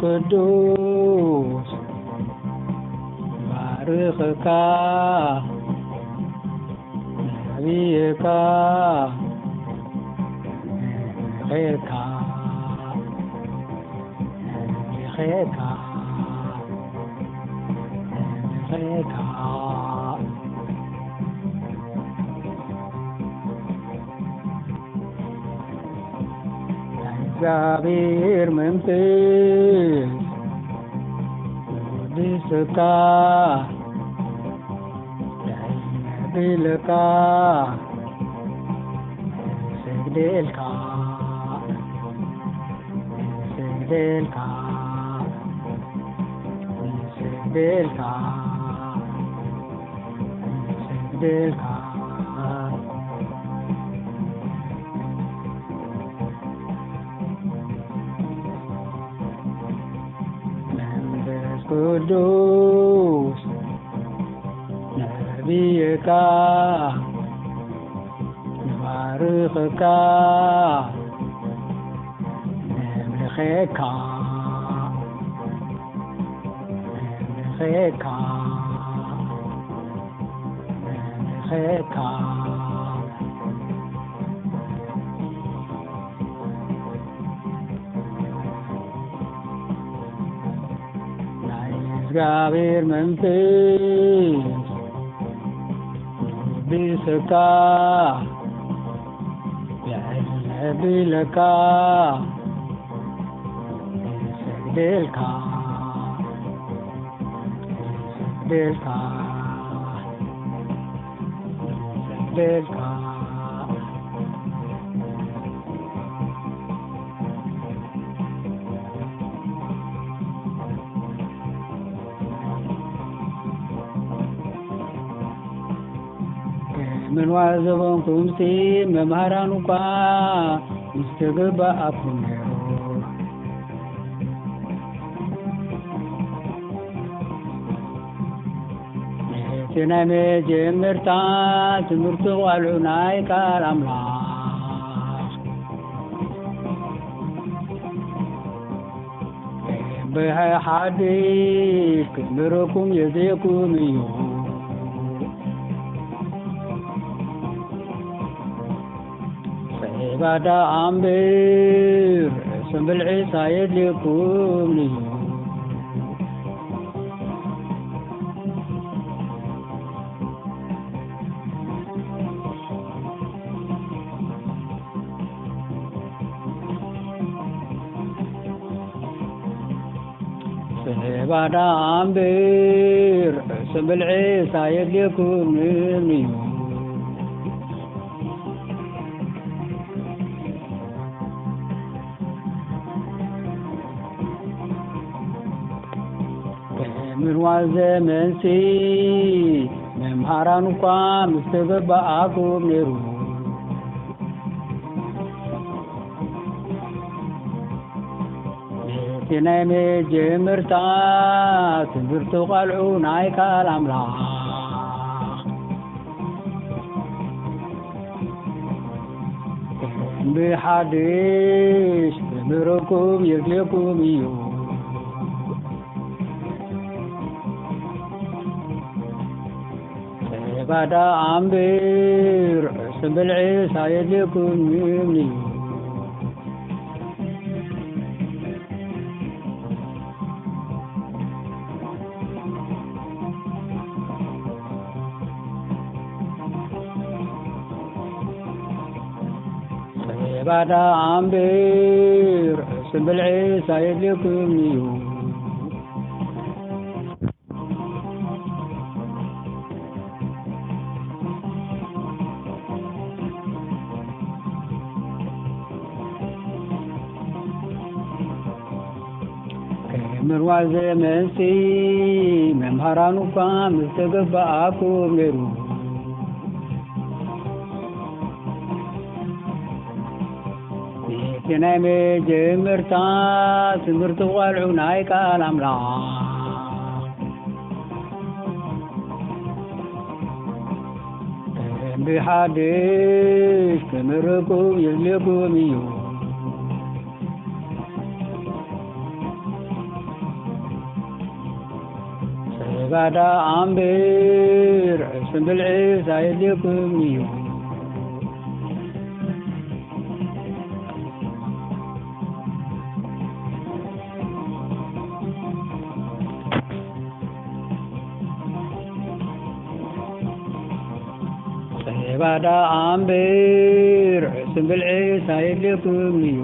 ቅዱስ ባርኽካ ነቢይካ ኸይርካ ኸይርካ ኸይርካ እግዚአብሔር መንፈስ ወድስካ ዳይነብልካ ስግደልካ ስግደልካ ስግደልካ ስግደልካ ቅዱስ ነቢይካ ንባርኽካ ነምልኸካ ነምልኸካ ነምልኸካ እግዚአብሔር መንፈስ ወድስካ ያለብልካ ስግደልካ ስግደልካ ስግደልካ ምን ዋዘበንኩምቲ መምህራን እኳ ምስተገባአኩም ነይሩ እቲ ናይ መጀመርታ ትምህርቲ ቆልዑ ናይ ቃል ኣምላኽ ብሓድሽ ክምረኩም የዘየኩም እዩ ባዳ ኣምብር ስምብልዒ ሳየድልኩም እዩ ባዳ ኣምብር ስምብልዒ ሳየድልኩም እዩ ምን ዋዘመንሲ መምህራን እኳ ምስተገባአኩም ነይሩ እቲ ናይ መጀመርታ ትምህርቲ ቆልዑ ናይ ቃል ኣምላኽ ብሓድሽ ክምረኩም የድልየኩም እዩ ባዳ ኣምብር ስምብልዒ ሳየድልኩም እዩ ባዳ ኣምብር ስምብልዒ ሳየድልኩም እዩ ምን ዋዘመንሲ መምህራን እኳ ምስተገባአኩም ነይሩ እቲ ናይ መጀመርታ ትምህርቲ ቆልዑ ናይ ቃል ኣምላኽ بحدش كمركم يزلكم يو ባዳ ኣምብር ዕስም ብልዒስ ኣይልኩም እዩ ባዳ ኣምብር ዕስም ብልዒስ ኣይልኩም እዩ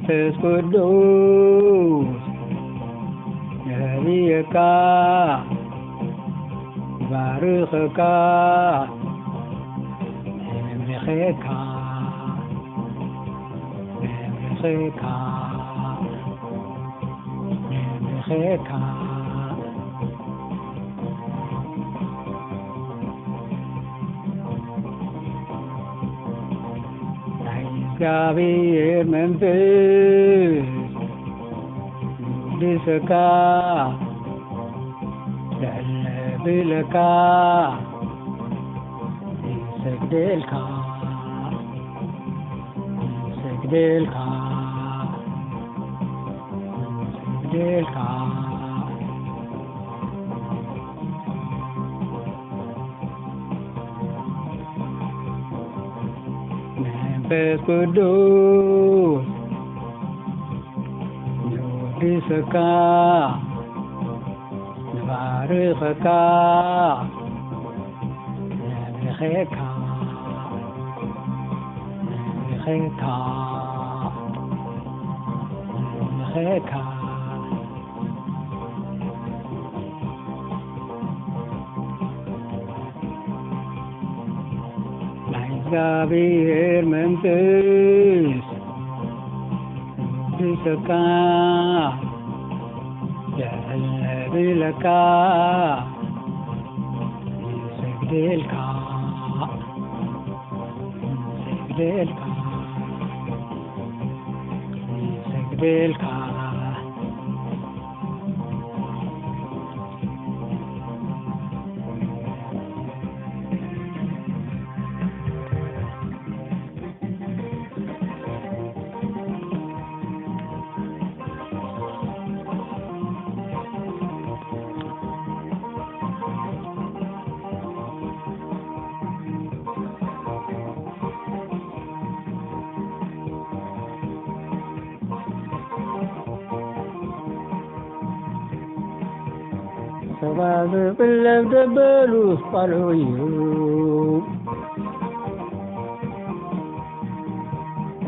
መንፈስ ቅዱስ ነቢይካ ባርኽካ የምልኽካ እግዚአብሔር መንፈስ ቅዱስካ ለብልካ ይሰግደልካ መንፈስ ቅዱስ ይወድስካ ይባርኽካ ይምልኽካ እግዚአብሔር መንፈስ ቅዱስካ ለብልካ ይሰግደልካ ሰባት ቅለብ ደበሉ ቃልዑ እዩ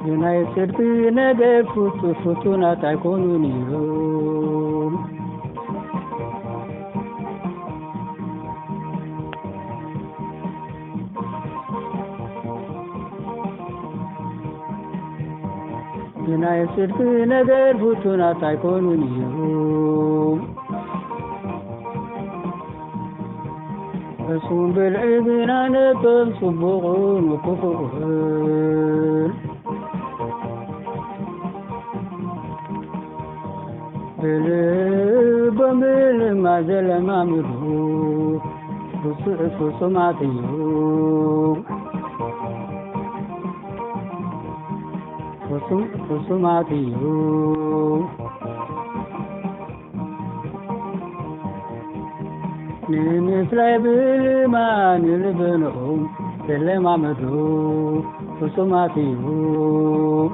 ብናይ ጽድቂ ነገር ፍቱናት ኣይኮኑን እዮም ብናይ ጽድቂ ነገር ፍቱናት ኣይኮኑን እዮም እሱም ብልዒ ግና ነቶም ጽቡቕን ውክፉእን ብልቦም ብልማድ ዘለማምዱ ፍጹማት እዮም ፍጹማት እዮም ንምፍላይ ብልማን ልብንኦም ዘለማመዱ ፍጹማት እዮም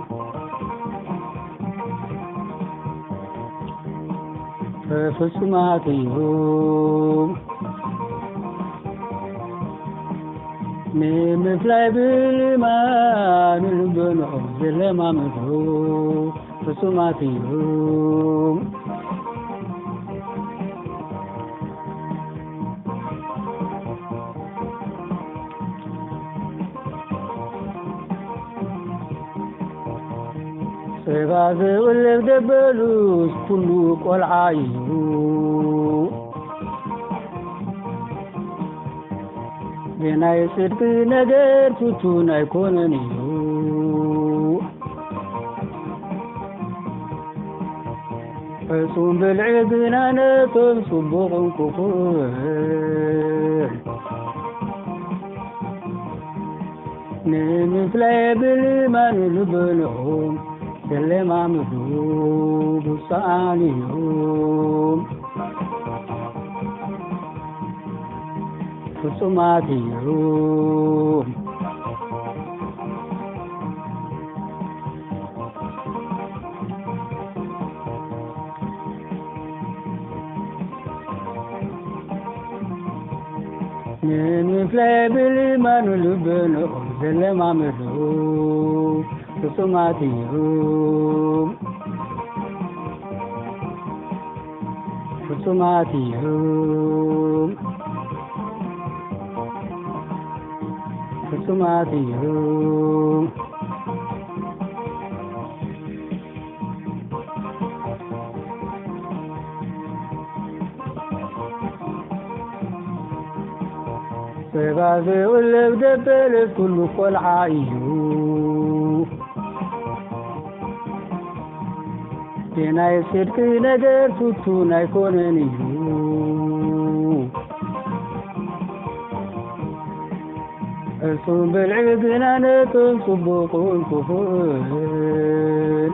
ፍጹማት እዮም ንምፍላይ ብልማን ልብንኦም ዘለማመዱ ፍጹማት እዮም ሰባት ቅለብ ደበሉስ ኩሉ ቆልዓ እዩ ብናይ ጽድቂ ነገር ፍቱን ኣይኮነን እዩ እሱም ብልዕግና ነቶም ጽቡቕን ክፉእን ንምፍላይ ብልማን ልበንኦም ዘለማምዱ ብፅዓን እዮም ፍጹማት እዮም ንምፍላይ ብልማን ልበንኦም ዘለማምዱ ፍጹማት እዮም ፍጹማት እዮም ፍጹማት እዮም ሰባት ዝውልብ ደበለት ኩሉ ቆልዓ እዩ ብናይ ጽድቂ ነገር ፍቱን ኣይኮነን እዩ እሱም ብልዕግና ነቶም ጽቡቕን ክፉእን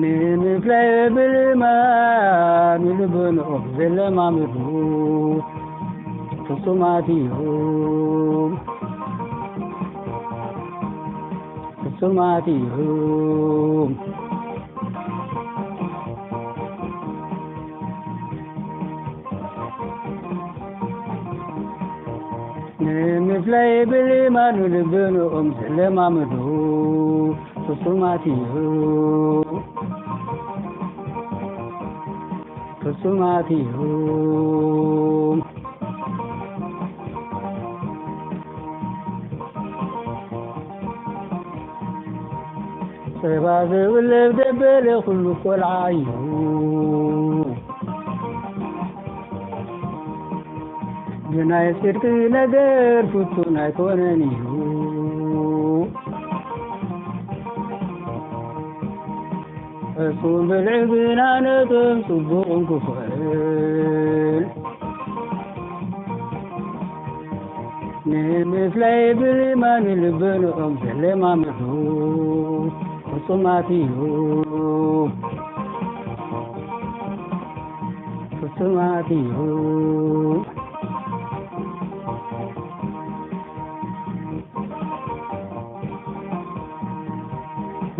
ንምፍላይ ብልማን ልበንኦም ዘለማምዱ ፍጹማት እዮም ፍጹማት እዮም ንምፍላይ ብልማን ልበንኦም ዘለማምዱ ፍጹማት እዮም ፍጹማት እዮም ሰባት ዝውልብ ደበለ ኩሉ ቆልዓ እዩ ብናይ ጽድቂ ነገር ፍቱን ኣይኮነን እዩ እሱም ብልዕግና ነቶም ጽቡቕን ክፉእን ንምፍላይ ብልማን ልበንኦም ዘለማምዱ ፍጹማት እዮም ፍጹማት እዮም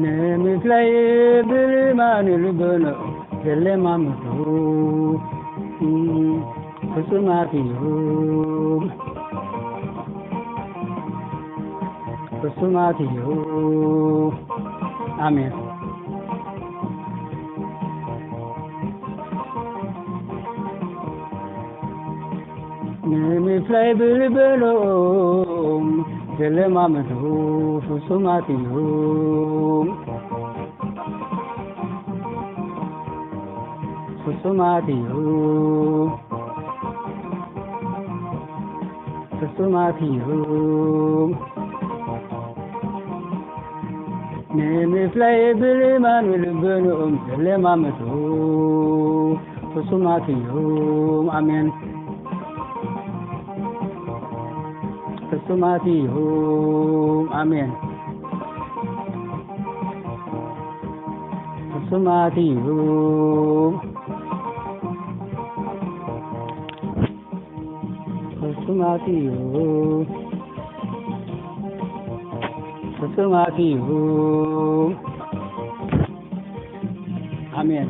ንምፍላይ ብልማን ልበንኦም ዘለማምዱ ፍጹማት እዮም ፍጹማት እዮም አሜን ንምፍላይ ብልበንኦም ዘለማምዱ ፍጹማት እዮም ፍጹማት እዮም ፍጹማት እዮም ንምፍላይ ብልማን ልበንኦም ዘለማምዱ ፍጹማት እዮም አሜን ፍጹማት እዮም አሜን ፍጹማት እዮም ፍጹማት እዮም ፍጹማት እዮም አሜን